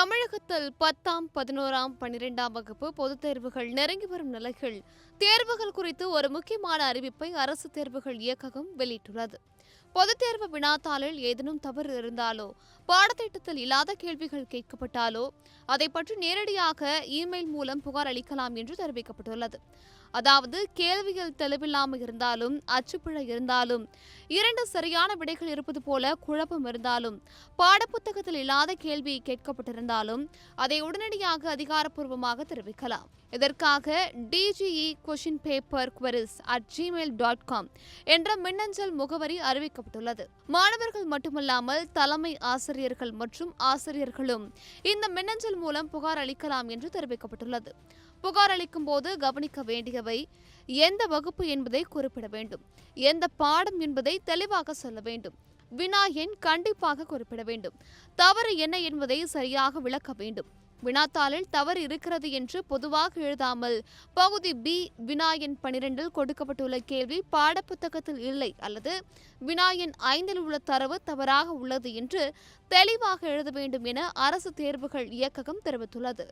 தமிழகத்தில் 10ஆம், 11ஆம், 12ஆம் வகுப்பு பொதுத் தேர்வுகள் நெருங்கி வரும் நிலையில் தேர்வுகள் குறித்து ஒரு முக்கியமான அறிவிப்பை அரசு தேர்வுகள் இயக்ககம் வெளியிட்டுள்ளது. பொதுத் தேர்வு வினாத்தாளில் ஏதேனும் தவறு இருந்தாலோ, பாடத்திட்டத்தில் இல்லாத கேள்விகள் கேட்கப்பட்டாலோ அதை பற்றி நேரடியாக இமெயில் மூலம் புகார் அளிக்கலாம் என்று தெரிவிக்கப்பட்டுள்ளது. அதாவது கேள்வியில் தெளிவில்லாமல் இருந்தாலும், அச்சுப்பிழை இருந்தாலும், 2 சரியான விடைகள் இருப்பது போல குழப்பம் இருந்தாலும், பாடப்புத்தகத்தில் இல்லாத கேள்வி கேட்கப்பட்டிருந்தாலும் அதை உடனடியாக அதிகாரப்பூர்வமாக தெரிவிக்கலாம். இதற்காக DGE question paper queries@gmail.com என்ற மின்னஞ்சல் முகவரி அறிவிக்கப்பட்டுள்ளது. மாணவர்கள் மட்டுமல்லாமல் தலைமை ஆசிரியர்கள் மற்றும் ஆசிரியர்களும் இந்த மின்னஞ்சல் மூலம் புகார் அளிக்கலாம் என்று தெரிவிக்கப்பட்டுள்ளது. புகார் அளிக்கும் போது கவனிக்க வேண்டியவை: எந்த வகுப்பு என்பதை குறிப்பிட வேண்டும், எந்த பாடம் என்பதை தெளிவாக சொல்ல வேண்டும், வினா எண் கண்டிப்பாக குறிப்பிட வேண்டும், தவறு என்ன என்பதை சரியாக விளக்க வேண்டும். வினாத்தாளில் தவறு இருக்கிறது என்று பொதுவாக எழுதாமல் பகுதி B வினா எண் 12 கொடுக்கப்பட்டுள்ள கேள்வி பாடப்புத்தகத்தில் இல்லை அல்லது வினா எண் 5 உள்ள தரவு தவறாக உள்ளது என்று தெளிவாக எழுத வேண்டும் என அரசு தேர்வுகள் இயக்ககம் தெரிவித்துள்ளது.